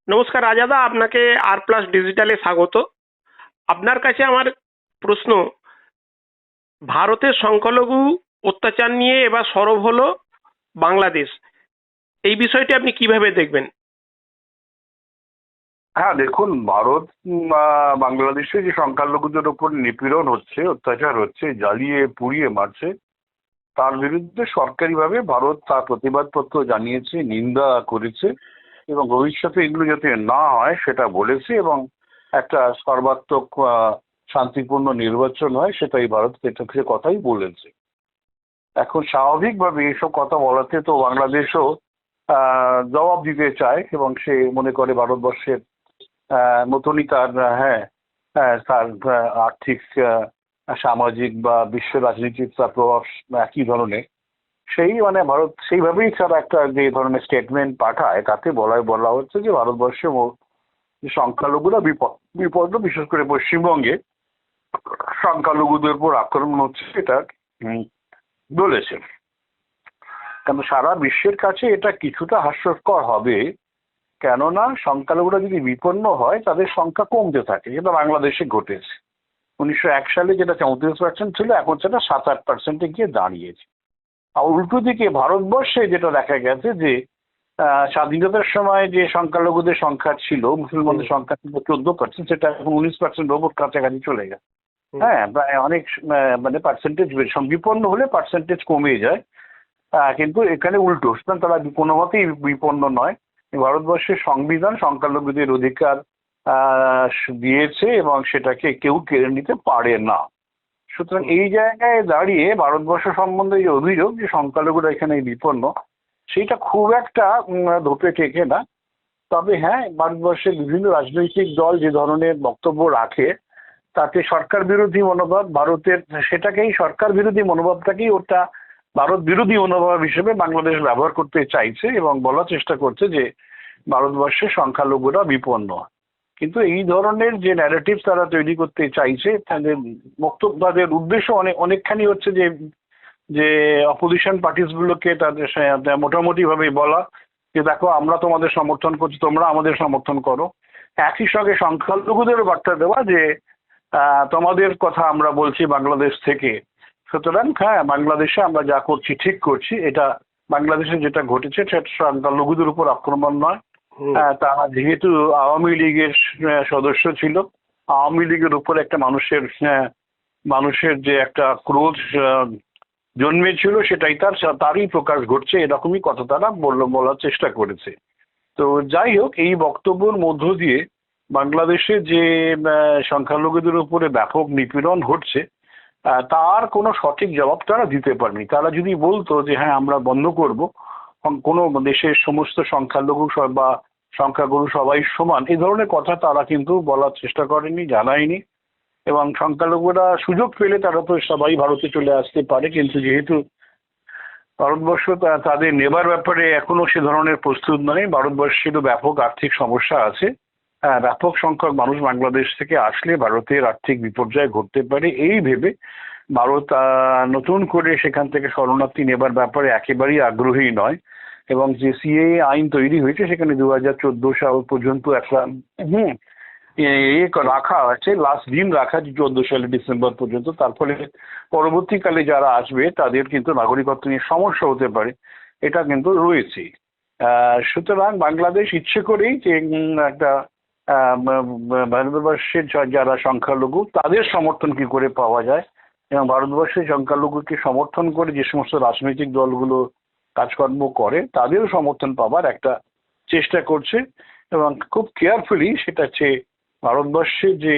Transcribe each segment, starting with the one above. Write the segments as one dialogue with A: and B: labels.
A: নমস্কার রাজাদা, আপনাকে আর প্লাস ডিজিটালে স্বাগত। আপনার কাছে আমার প্রশ্ন, ভারতের সংখ্যালঘু অত্যাচার নিয়ে এবার সরব হলো বাংলাদেশ। এই বিষয়টি আপনি কিভাবে দেখবেন?
B: হ্যাঁ, দেখুন, ভারত বাংলাদেশে যে সংখ্যালঘুদের উপর নিপীড়ন হচ্ছে, অত্যাচার হচ্ছে, জ্বালিয়ে পুড়িয়ে মারছে, তার বিরুদ্ধে সরকারিভাবে ভারত তার প্রতিবাদপত্র জানিয়েছে, নিন্দা করেছে এবং ভবিষ্যতে এগুলো যাতে না হয় সেটা বলেছে এবং একটা সর্বাত্মক শান্তিপূর্ণ নির্বাচন হয় সেটাই ভারত সে কথাই বলেছে। এখন স্বাভাবিকভাবে এসব কথা বলাতে তো বাংলাদেশও জবাব দিতে চায় এবং সে মনে করে ভারতবর্ষের মতনই তার হ্যাঁ হ্যাঁ তার আর্থিক সামাজিক বা বিশ্ব রাজনীতির তার প্রভাব একই ধরনের। সেই ভারত সেইভাবেই তারা একটা যে ধরনের স্টেটমেন্ট পাঠায় তাতে বলা হচ্ছে যে ভারতবর্ষে যে সংখ্যালঘুরা বিপন্ন, বিশেষ করে পশ্চিমবঙ্গে সংখ্যালঘুদের উপর আক্রমণ হচ্ছে এটা উম, বলেছে। কারণ সারা বিশ্বের কাছে এটা কিছুটা হাস্যকর হবে, কেননা সংখ্যালঘুরা যদি বিপন্ন হয় তাদের সংখ্যা কমতে থাকে, যেটা বাংলাদেশে ঘটেছে। 1901 সালে যেটা 34% ছিল, এখন সেটা 7-8% গিয়ে দাঁড়িয়েছে। আর উল্টো দিকে ভারতবর্ষে যেটা দেখা গেছে যে স্বাধীনতার সময় যে সংখ্যালঘুদের সংখ্যা ছিল,
A: হুম,
B: মুসলমানদের সংখ্যা ছিল 14%, সেটা এখন 19% ওপর কাছাকাছি চলে গেছে।
A: হুম,
B: হ্যাঁ, প্রায় অনেক পার্সেন্টেজ বিপন্ন হলে পার্সেন্টেজ কমে যায়। কিন্তু এখানে উল্টো, সুতরাং তারা কোনো মতেই বিপন্ন নয়। ভারতবর্ষের সংবিধান সংখ্যালঘুদের অধিকার দিয়েছে এবং সেটাকে কেউ কেড়ে নিতে পারে না। সুতরাং
A: হুম,
B: এই জায়গায় দাঁড়িয়ে ভারতবর্ষ সম্বন্ধে যে অভিযোগ যে সংখ্যালঘুরা এখানে বিপন্ন, সেটা খুব একটা ধোপে টেকে না। তবে হ্যাঁ, ভারতবর্ষের বিভিন্ন রাজনৈতিক দল যে ধরনের বক্তব্য রাখে তাতে সরকার বিরোধী মনোভাব ভারতের, সেটাকেই সরকার বিরোধী মনোভাবটাকেই ওটা ভারত বিরোধী মনোভাব হিসেবে বাংলাদেশ ব্যবহার করতে চাইছে এবং বলার চেষ্টা করছে যে ভারতবর্ষের সংখ্যালঘুরা বিপন্ন। কিন্তু এই ধরনের যে ন্যারেটিভ তারা তৈরি করতে চাইছে, তাদের বক্তব্য, তাদের উদ্দেশ্য অনেকখানি হচ্ছে যে যে অপোজিশন পার্টিস গুলোকে তাদের মোটামুটি ভাবে বলা যে দেখো, আমরা তোমাদের সমর্থন করছি, তোমরা আমাদের সমর্থন করো। একই সঙ্গে সংখ্যালঘুদেরও বার্তা দেওয়া যে তোমাদের কথা আমরা বলছি বাংলাদেশ থেকে, সুতরাং হ্যাঁ, বাংলাদেশে আমরা যা করছি ঠিক করছি। এটা বাংলাদেশে যেটা ঘটেছে সেটা সংখ্যালঘুদের উপর আক্রমণ নয়।
A: হুম,
B: তারা যেহেতু আওয়ামী লীগের সদস্য ছিল, আওয়ামী লীগের উপর একটা মানুষের যে একটা ক্রোধ জন্মেছিল, সেটাই তারই প্রকাশ ঘটছে, এরকমই কথা তারা বলার চেষ্টা করেছে। তো যাই হোক, এই বক্তব্যের মধ্য দিয়ে বাংলাদেশে যে সংখ্যালঘুদের উপরে ব্যাপক নিপীড়ন ঘটছে তার কোনো সঠিক জবাব তারা দিতে পারেনি। তারা যদি বলতো যে হ্যাঁ, আমরা বন্ধ করব, কোনো দেশের সমস্ত সংখ্যালঘু বা সংখ্যাগুরু সবাই সমান, এই ধরনের কথা তারা কিন্তু বলার চেষ্টা করেনি, জানায়নি। এবং সংখ্যালঘুরা সুযোগ পেলে তারা তো সবাই ভারতে চলে আসতে পারে, কিন্তু যেহেতু ভারতবর্ষ তাদের নেবার ব্যাপারে এখনো সে ধরনের প্রস্তুত নয়, ভারতবর্ষেরও ব্যাপক আর্থিক সমস্যা আছে। হ্যাঁ, ব্যাপক সংখ্যক মানুষ বাংলাদেশ থেকে আসলে ভারতের আর্থিক বিপর্যয় ঘটতে পারে, এই ভেবে ভারত নতুন করে সেখান থেকে শরণার্থী নেবার ব্যাপারে একেবারেই আগ্রহী নয়। এবং যে সিএএ আইন তৈরি হয়েছে সেখানে 2014 সাল পর্যন্ত একটা হুম রাখা আছে, লাস্ট দিন রাখা 14 সালে ডিসেম্বর পর্যন্ত। তার ফলে পরবর্তীকালে যারা আসবে তাদের কিন্তু নাগরিকত্ব নিয়ে সমস্যা হতে পারে, এটা কিন্তু রয়েছে। সুতরাং বাংলাদেশ ইচ্ছে করেই যে একটা ভারতবর্ষের যারা সংখ্যালঘু তাদের সমর্থন কি করে পাওয়া যায় এবং ভারতবর্ষের সংখ্যালঘুকে সমর্থন করে যে সমস্ত রাজনৈতিক দলগুলো কাজকর্ম করে তাদেরও সমর্থন পাবার একটা চেষ্টা করছে। এবং খুব কেয়ারফুলি সেটা হচ্ছে ভারতবর্ষে যে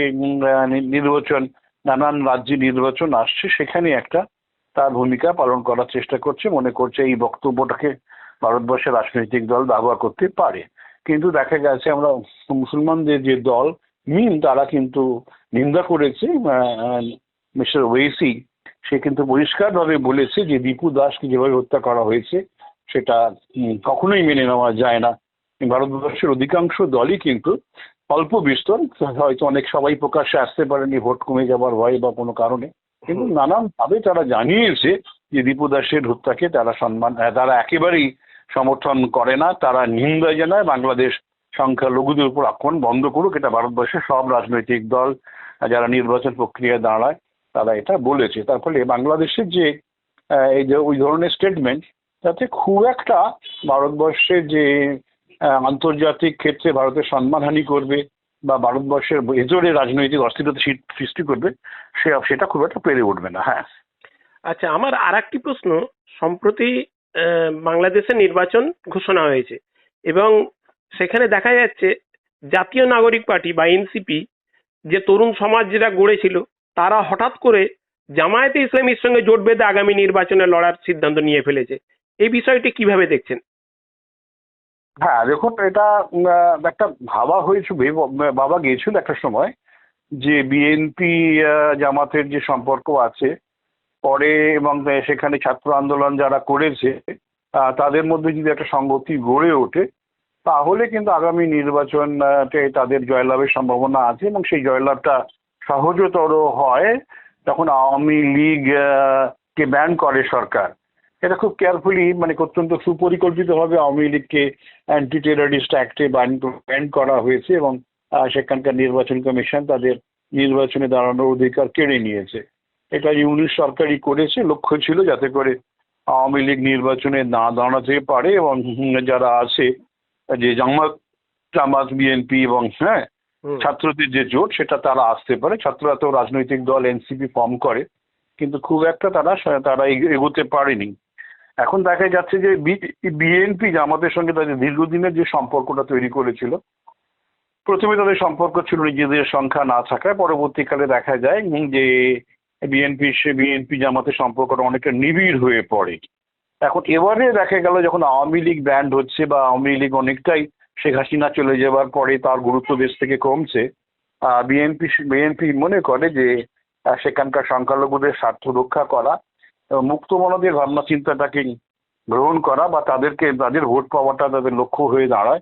B: নির্বাচন, নানান রাজ্যে নির্বাচন আসছে, সেখানে একটা তার ভূমিকা পালন করার চেষ্টা করছে, মনে করছে এই বক্তব্যটাকে ভারতবর্ষের রাজনৈতিক দল ব্যবহার করতে পারে। কিন্তু দেখা গেছে আমরা মুসলমানদের যে দল মিম, তারা কিন্তু নিন্দা করেছে। মিস্টার ওয়েসি, সে কিন্তু পরিষ্কারভাবে বলেছে যে দীপু দাসকে যেভাবে হত্যা করা হয়েছে সেটা কখনোই মেনে নেওয়া যায় না। ভারতবর্ষের অধিকাংশ দলই কিন্তু অল্প বিস্তর, হয়তো অনেক সবাই প্রকাশ্যে আসতে পারেনি ভোট কমে যাবার ভয়ে বা কোনো কারণে, কিন্তু
A: হুম,
B: নানান ভাবে তারা জানিয়েছে যে দীপু দাসের হত্যাকে তারা তারা একেবারেই সমর্থন করে না, তারা নিন্দা জানায়। বাংলাদেশ সংখ্যালঘুদের উপর আক্রমণ বন্ধ করুক, এটা ভারতবর্ষের সব রাজনৈতিক দল যারা নির্বাচন প্রক্রিয়ায় দাঁড়ায় তারা এটা বলেছে। তার ফলে বাংলাদেশের যে এই যে ওই ধরনের স্টেটমেন্ট, তাতে খুব একটা ভারতবর্ষের যে আন্তর্জাতিক ক্ষেত্রে ভারতের সম্মানহানি করবে বা ভারতবর্ষের ভেতরে রাজনৈতিক অস্থিরতা সৃষ্টি করবে সেটা খুব একটা পেরে উঠবে না। হ্যাঁ,
A: আচ্ছা, আমার আর একটি প্রশ্ন। সম্প্রতি বাংলাদেশে নির্বাচন ঘোষণা হয়েছে এবং সেখানে দেখা যাচ্ছে জাতীয় নাগরিক পার্টি বা এনসিপি, যে তরুণ সমাজ যেটা গড়েছিল, তারা হঠাৎ করে জামায়াতে ইসলামীর সঙ্গে জোট বেঁধে আগামী নির্বাচনে লড়ার সিদ্ধান্ত নিয়ে ফেলেছে। এই বিষয়টি কিভাবে দেখছেন?
B: হ্যাঁ, দেখুন এটা একটা ভাবা গিয়েছিল একটা সময় যে বিএনপি জামাতের যে সম্পর্ক আছে পরে, এবং সেখানে ছাত্র আন্দোলন যারা করেছে তাদের মধ্যে যদি একটা সংগতি গড়ে ওঠে তাহলে কিন্তু আগামী নির্বাচনতে তাদের জয়লাভের সম্ভাবনা আছে, এবং সেই জয়লাভটা সহজতর হয় যখন আওয়ামী লীগ কে ব্যান করে সরকার। এটা খুব কেয়ারফুলি, মানে অত্যন্ত সুপরিকল্পিতভাবে আওয়ামী লীগকে অ্যান্টি টেররিস্ট অ্যাক্টে ব্যান করা হয়েছে, এবং সেখানকার নির্বাচন কমিশন তাদের নির্বাচনে দাঁড়ানোর অধিকার কেড়ে নিয়েছে। এটা ইউনিশ সরকারই করেছে, লক্ষ্য ছিল যাতে করে আওয়ামী লীগ নির্বাচনে না দাঁড়াতে পারে, এবং যারা আছে যে জামাত বিএনপি এবং ছাত্রদের যে জোট সেটা তারা আসতে পারে। ছাত্ররা তো রাজনৈতিক দল এনসিপি ফর্ম করে, কিন্তু খুব একটা তারা এগোতে পারেনি। এখন দেখা যাচ্ছে যে বিএনপি জামাতের সঙ্গে তাদের দীর্ঘদিনের যে সম্পর্কটা তৈরি করেছিল, প্রথমে তাদের সম্পর্ক ছিল নিজেদের সংখ্যা না থাকায়, পরবর্তীকালে দেখা যায় যে বিএনপি জামাতের সম্পর্কটা অনেকটা নিবিড় হয়ে পড়ে। এখন এবারে দেখা গেল যখন আওয়ামী লীগ ব্যান্ড হচ্ছে বা আওয়ামী লীগ অনেকটাই শেখ হাসিনা চলে যাবার পরে তার গুরুত্ব দেশ থেকে কমছে, বিএনপি মনে করে যে সেখানকার সংখ্যালঘুদের স্বার্থ রক্ষা করা, মুক্ত মনদের ভাবনা চিন্তাটাকে গ্রহণ করা বা তাদের ভোট পাওয়াটা তাদের লক্ষ্য হয়ে দাঁড়ায়।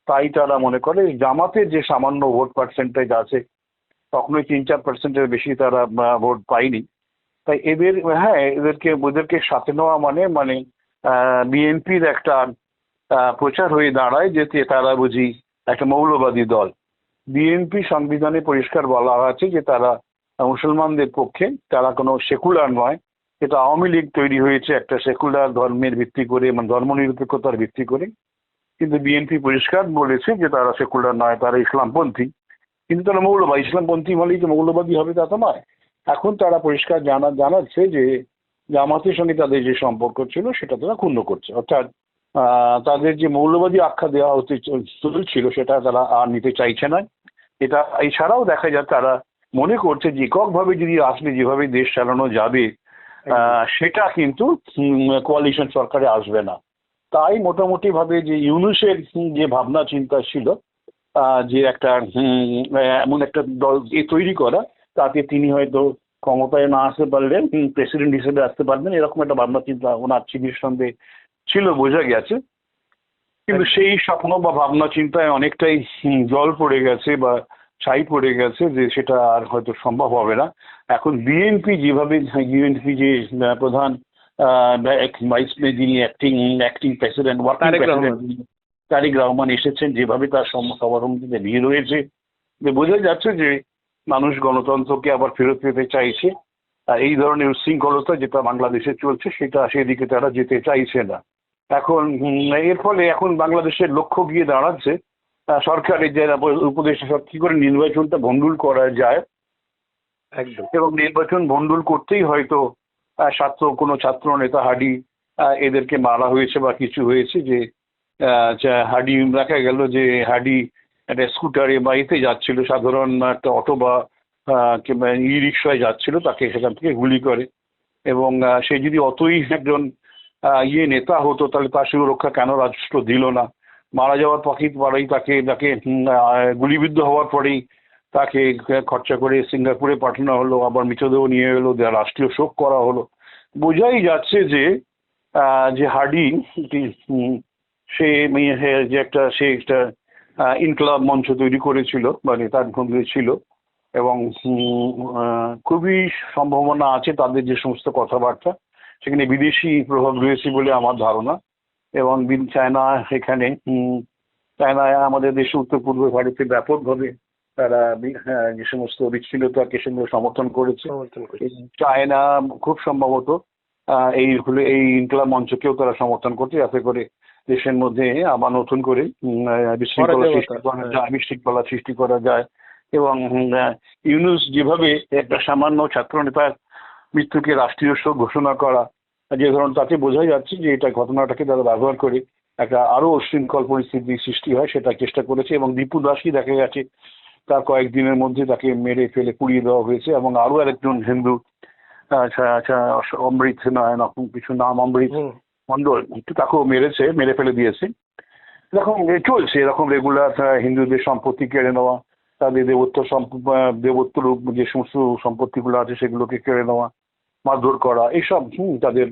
B: তাই তারা মনে করে জামাতের যে সামান্য ভোট পার্সেন্টেজ আছে, তখনই 3-4% বেশি তারা ভোট পায়নি। তাই ওদেরকে সাথে নেওয়া মানে বিএনপির একটা প্রচার হয়ে দাঁড়ায় যে তারা বুঝি একটা মৌলবাদী দল। বিএনপি সংবিধানে পরিষ্কার বলা আছে যে তারা মুসলমানদের পক্ষে, তারা কোনো সেকুলার নয়। এটা আওয়ামী লীগ তৈরি হয়েছে একটা সেকুলার ধর্মের ভিত্তি করে, মানে ধর্মনিরপেক্ষতার ভিত্তি করে, কিন্তু বিএনপি পরিষ্কার বলেছে যে তারা সেকুলার নয়, তারা ইসলামপন্থী। কিন্তু তারা মৌলবাদী, ইসলামপন্থী হলেই যে মৌলবাদী হবে তা তো নয়। এখন তারা পরিষ্কার জানাচ্ছে যে জামাতের সঙ্গে তাদের যে সম্পর্ক ছিল সেটা তারা ক্ষুণ্ণ করছে, অর্থাৎ তাদের যে মৌলবাদী আখ্যা দেওয়া চলছিল সেটা তারা আর নিতে চাইছে না। এটা এছাড়াও দেখা যায় তারা মনে করছে যে এককভাবে যদি আসলে যেভাবে দেশ চালানো যাবে সেটা কিন্তু কোয়ালিশন সরকারে আসবে না। তাই মোটামুটি ভাবে যে ইউনূসের যে ভাবনা চিন্তা ছিল যে একটা এমন একটা দল তৈরি করা, তাতে তিনি হয়তো ক্ষমতায় না আসতে পারলেন, প্রেসিডেন্ট হিসেবে আসতে পারবেন, এরকম একটা ভাবনা চিন্তা ওনার সঙ্গে ছিল, বোঝা গেছে। কিন্তু সেই স্বপ্ন বা ভাবনা চিন্তায় অনেকটাই জল পড়ে গেছে বা ছাই পড়ে গেছে, যে সেটা আর হয়তো সম্ভব হবে না। এখন বিএনপি যে প্রধান যিনি অ্যাক্টিং প্রেসিডেন্ট তারেক রহমান এসেছেন, যেভাবে তার সমাগমে ভিড় হয়েছে, বোঝা যাচ্ছে যে মানুষ গণতন্ত্রকে আবার ফেরত পেতে চাইছে। এই ধরনের উচ্ছৃঙ্খলতা যেটা বাংলাদেশে চলছে সেদিকে তারা যেতে চাইছে না। এখন এর ফলে এখন বাংলাদেশের লক্ষ্য গিয়ে দাঁড়াচ্ছে সরকারের যারা উপদেষ্টা কি করে নির্বাচনটা ভণ্ডুল করা যায়,
A: একদম।
B: এবং নির্বাচন ভণ্ডুল করতেই হয়তো কোনো ছাত্র নেতা হাডি এদেরকে মারা হয়েছে বা কিছু হয়েছে, যে হাডি দেখা গেল যে হাডি একটা স্কুটারে বা এতে যাচ্ছিল, সাধারণ একটা অটো বা ই রিক্সায় যাচ্ছিল, তাকে সেখান থেকে গুলি করে। এবং সে যদি অতই একজন নেতা হতো তাহলে তার সুরক্ষা কেন রাষ্ট্র দিল না? মারা যাওয়ার পরেই তাকে গুলিবিদ্ধ হওয়ার পরেই তাকে খরচা করে সিঙ্গাপুরে পাঠানো হলো, আবার মৃতদেহ নিয়ে এলো, রাষ্ট্রীয় শোক করা হলো। বোঝাই যাচ্ছে যে হাডি সে একটা ইনকলাব মঞ্চ তৈরি করেছিল, মানে তার ভঙ্গি ছিল, এবং খুবই সম্ভাবনা আছে তাদের যে সমস্ত কথাবার্তা সেখানে বিদেশি প্রভাব রয়েছে বলে আমার ধারণা। এবং চায়না এখানে চায়না আমাদের দেশে উত্তর পূর্ব ভারতে ব্যাপকভাবে তারা যে সমস্ত বিচ্ছিন্নতাকে সেগুলো সমর্থন করেছে।
A: সমর্থন করি।
B: এই চায়না খুব সম্ভবত এই ইনকলাব মঞ্চকেও তারা সমর্থন করছে, যাতে করে দেশের মধ্যে আবার নতুন করে বিশৃঙ্খলা সৃষ্টি করা যায়। এবং ইউনূস যেভাবে একটা সামান্য ছাত্র নেতার মৃত্যুকে রাষ্ট্রীয় শোক ঘোষণা করা, যে ধরুন তাতে বোঝা যাচ্ছে যে এটা ঘটনাটাকে তারা ব্যবহার করে একটা আরো উশৃঙ্খল পরিস্থিতি সৃষ্টি হয় সেটা চেষ্টা করেছে। এবং দীপু দাসই দেখা গেছে তার কয়েকদিনের মধ্যে তাকে মেরে ফেলে পুড়িয়ে দেওয়া হয়েছে। এবং আরো আরেকজন হিন্দু অমৃত নয় কিছু নাম, অমৃত মন্ডল, তাকেও মেরে ফেলে দিয়েছে। এরকম চলছে, এরকম রেগুলার হিন্দুদের সম্পত্তি কেড়ে নেওয়া, তাদের দেবত্ব রূপ যে সমস্ত সম্পত্তিগুলো আছে সেগুলোকে কেড়ে নেওয়া, মারধর করা, এইসব তাদের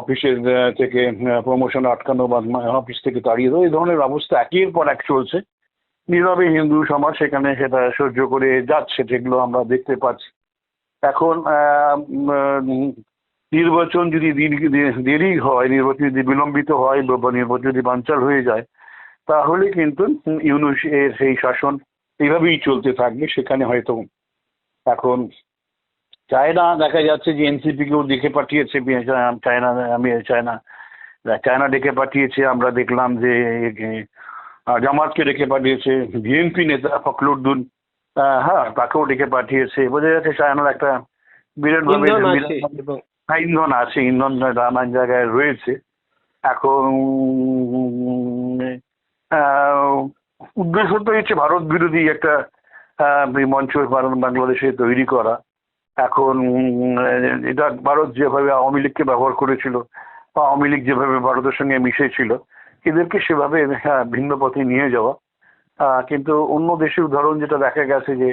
B: অফিসের থেকে প্রমোশন আটকানো বা অফিস থেকে তাড়িয়ে দেওয়া, এই ধরনের অবস্থা একের পর এক চলছে। নীরবে হিন্দু সমাজ সেখানে সেটা সহ্য করে যাচ্ছে, যেগুলো আমরা দেখতে পাচ্ছি। এখন নির্বাচন যদি দেরি হয়, নির্বাচন যদি বিলম্বিত হয় বা নির্বাচন যদি বানচাল হয়ে যায়, তাহলে কিন্তু ইউনূস এর সেই শাসন এইভাবেই চলতে থাকবে। সেখানে হয়তো এখন চায়না দেখা যাচ্ছে যে এনসিপি কেও ডেকে পাঠিয়েছে, চায়না ডেকে পাঠিয়েছে। আমরা দেখলাম যে জামাতকে ডেকে পাঠিয়েছে, বিএনপি নেতা ফখরুদ্দিন তাকেও ডেকে পাঠিয়েছে। বোঝা যাচ্ছে চায়নার একটা বিরাটভাবে ইন্ধন আছে, ইন্ধন নানান জায়গায় রয়েছে। এখন উদ্দেশ্য তো হচ্ছে ভারত বিরোধী একটা মঞ্চ বাংলাদেশে তৈরি করা। এখন এটা ভারত যেভাবে আওয়ামী লীগকে ব্যবহার করেছিল বা আওয়ামী লীগ যেভাবে ভারতের সঙ্গে মিশেছিল, এদেরকে সেভাবে ভিন্ন পথে নিয়ে যাওয়া। কিন্তু অন্য দেশের উদাহরণ যেটা দেখা গেছে যে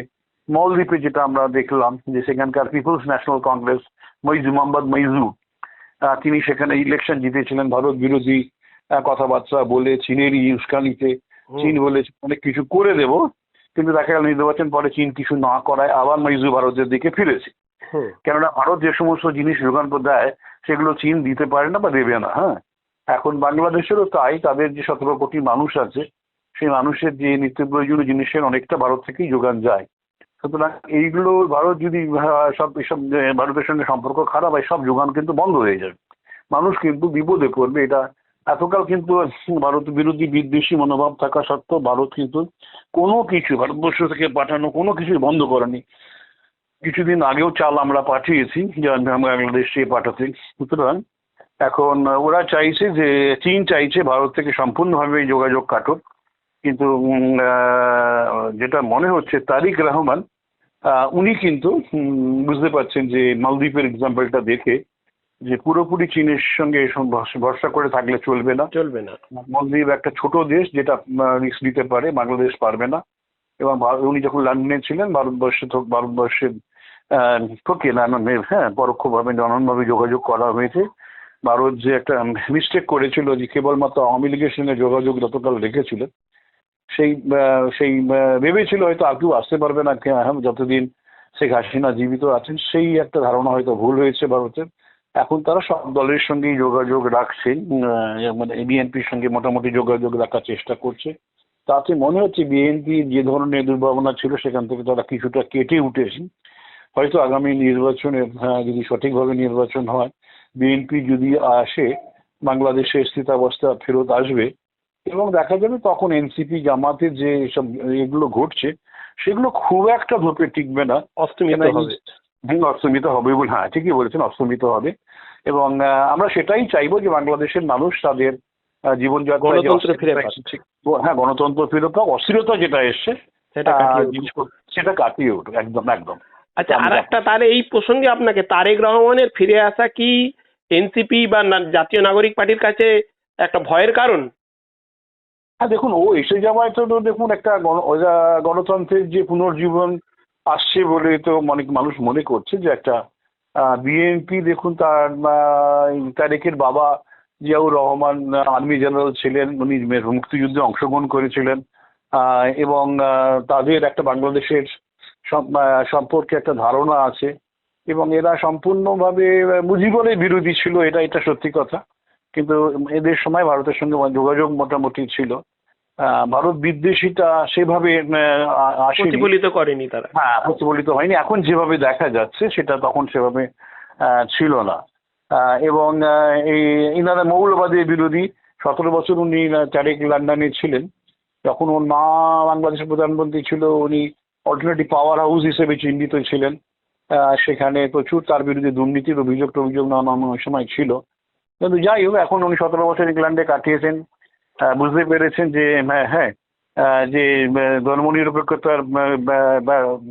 B: মলদ্বীপে যেটা আমরা দেখলাম যে সেখানকার পিপলস ন্যাশনাল কংগ্রেস মোহাম্মদ মইজু, তিনি সেখানে ইলেকশন জিতেছিলেন ভারত বিরোধী কথাবার্তা বলে, চীনেরই উস্কানিতে। চীন বলেছে অনেক কিছু করে দেব, কিন্তু দেখা গেল নির্বাচন পরে চীন কিছু না করায় আবার মইজু ভারতের দিকে ফিরেছে। কেননা ভারত যে সমস্ত জিনিস যোগান দেয় সেগুলো চীন দিতে পারে না বা দেবে না। এখন বাংলাদেশেরও তাই, তাদের যে 17 কোটি মানুষ আছে সেই মানুষের যে নিত্য প্রয়োজনীয় জিনিসের অনেকটা ভারত থেকেই যোগান যায়। সুতরাং এইগুলো ভারত যদি এসব ভারতের সঙ্গে সম্পর্ক খারাপ হয়, সব যোগান কিন্তু বন্ধ হয়ে যাবে, মানুষ কিন্তু বিপদে পড়বে। এটা এতকাল কিন্তু ভারত বিরোধী বিদ্বেষী মনোভাব থাকা সত্ত্বেও ভারত কিন্তু কোনো কিছু ভারতবর্ষ থেকে পাঠানো কোনো কিছু বন্ধ করেনি। কিছুদিন আগেও চাল আমরা পাঠিয়েছি বাংলাদেশে পাঠাতে। সুতরাং এখন ওরা চাইছে যে চীন চাইছে ভারত থেকে সম্পূর্ণভাবে যোগাযোগ কাটুক। কিন্তু যেটা মনে হচ্ছে তারিক রহমান উনি কিন্তু বুঝতে পারছেন যে মালদ্বীপের এক্সাম্পলটা দেখে যে পুরোপুরি চীনের সঙ্গে ভরসা করে থাকলে চলবে না। মালদ্বীপ একটা ছোট দেশ যেটা রিস্ক নিতে পারে, বাংলাদেশ পারবে না। এবং উনি যখন লন্ডনে ছিলেন ভারতবর্ষের থেকে পরোক্ষভাবে নানানভাবে যোগাযোগ করা হয়েছে। ভারত যে একটা মিস্টেক করেছিল যে কেবলমাত্র আওয়ামী লীগের সঙ্গে যোগাযোগ যতকাল রেখেছিল, সেই ভেবেছিল হয়তো আর কেউ আসতে পারবে না যতদিন শেখ হাসিনা জীবিত আছেন। সেই একটা ধারণা হয়তো ভুল হয়েছে ভারতের। এখন তারা সব দলের সঙ্গেই যোগাযোগ রাখছে, মানে বিএনপির সঙ্গে মোটামুটি যোগাযোগ রাখার চেষ্টা করছে। তাতে মনে হচ্ছে বিএনপি যে ধরনের দুর্ভাবনা ছিল সেখান থেকে তারা কিছুটা কেটে উঠেছে। হয়তো আগামী নির্বাচনে যদি সঠিকভাবে নির্বাচন হয়, বিএনপি যদি আসে, বাংলাদেশের স্থিতাবস্থা ফেরত আসবে এবং দেখা যাবে তখন এনসিপি জামাতের যে সব এগুলো ঘটছে সেগুলো খুব একটা ধোপে টিকবে না, অস্তমিত হবে বলে। ঠিকই বলেছেন, অস্তমিত হবে। এবং আমরা সেটাই চাইবো যে বাংলাদেশের মানুষ তাদের জীবনযাত্রা গণতন্ত্র ফিরে পাক, অস্থিরতা যেটা এসছে সেটা কাটিয়ে উঠুক। একদম একদম।
A: আচ্ছা, আর একটা তাহলে এই প্রসঙ্গে আপনাকে তারেক রহমানের ফিরে আসা কি এনসিপি বা জাতীয় নাগরিক পার্টির কাছে একটা ভয়ের কারণ?
B: দেখুন, ও এসে যাওয়ায় তো দেখুন একটা গণতন্ত্রের যে পুনর্জীবন আসছে বলে তো অনেক মানুষ মনে করছে যে একটা বিএনপি দেখুন তারেকের বাবা জিয়াউর রহমান আর্মি জেনারেল ছিলেন, উনি মুক্তিযুদ্ধে অংশগ্রহণ করেছিলেন এবং তাদের একটা বাংলাদেশের সম্পর্কে একটা ধারণা আছে এবং এরা সম্পূর্ণভাবে মুজিবরের বিরোধী ছিল, এটা সত্যি কথা। কিন্তু এদের সময় ভারতের সঙ্গে যোগাযোগ মোটামুটি ছিল। ভারত বিদ্বেষীটা সেভাবে আসেনি।
A: প্রতিফলিত করেনি তারা।
B: হ্যাঁ, প্রতিফলিত হয়নি। এখন যেভাবে দেখা যাচ্ছে সেটা তখন সেভাবে ছিল না। এবং এই ইনারা মৌলবাদের বিরোধী। 17 বছর উনি তারেক লন্ডনে ছিলেন। যখন ওর মা বাংলাদেশের প্রধানমন্ত্রী ছিল, উনি অল্টারনেটিভ পাওয়ার হাউস হিসেবে চিহ্নিত ছিলেন। সেখানে প্রচুর তার বিরুদ্ধে দুর্নীতির অভিযোগ নানান ওই সময় ছিল। কিন্তু যাই হোক, এখন উনি 17 বছর ইংল্যান্ডে কাটিয়েছেন। বুঝতে পেরেছেন যে হ্যাঁ, যে ধর্মনিরপেক্ষতার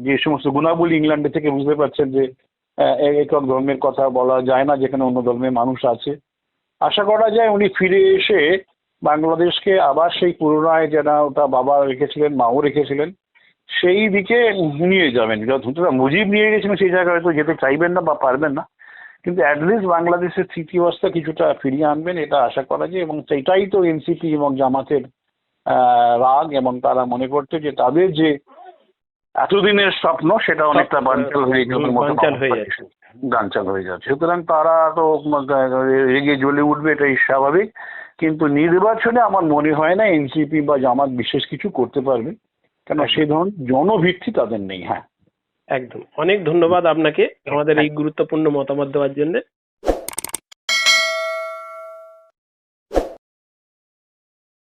B: যে সমস্ত গুণাবলী ইংল্যান্ডে থেকে বুঝতে পারছেন যে একক ধর্মের কথা বলা যায় না, যেখানে অন্য ধর্মের মানুষ আছে। আশা করা যায় উনি ফিরে এসে বাংলাদেশকে আবার সেই পুনরায় যেন ওটা বাবা রেখেছিলেন, মাও রেখেছিলেন, সেই দিকে নিয়ে যাবেন। যতটা মুজিব নিয়ে গেছিলেন সেই জায়গায় হয়তো যেতে চাইবেন না বা পারবেন না, কিন্তু অ্যাটলিস্ট বাংলাদেশের স্থিতি অবস্থা কিছুটা ফিরিয়ে আনবেন, এটা আশা করা যায়। এবং সেটাই তো এনসিপি এবং জামাতের রাগ, এবং তারা মনে করছে যে তাদের যে এতদিনের স্বপ্ন সেটা অনেকটা বানচাল হয়ে যাচ্ছে, গানচাল হয়ে যাচ্ছে। সুতরাং তারা তো রেগে জ্বলে উঠবে, এটাই স্বাভাবিক। কিন্তু নির্বাচনে আমার মনে হয় না এনসিপি বা জামাত বিশেষ কিছু করতে পারবে, কেন সে ধরনের জনভিত্তি তাদের নেই। হ্যাঁ,
A: একদম। অনেক ধন্যবাদ আপনাকে আমাদের এই গুরুত্বপূর্ণ মতামত দেওয়ার জন্য।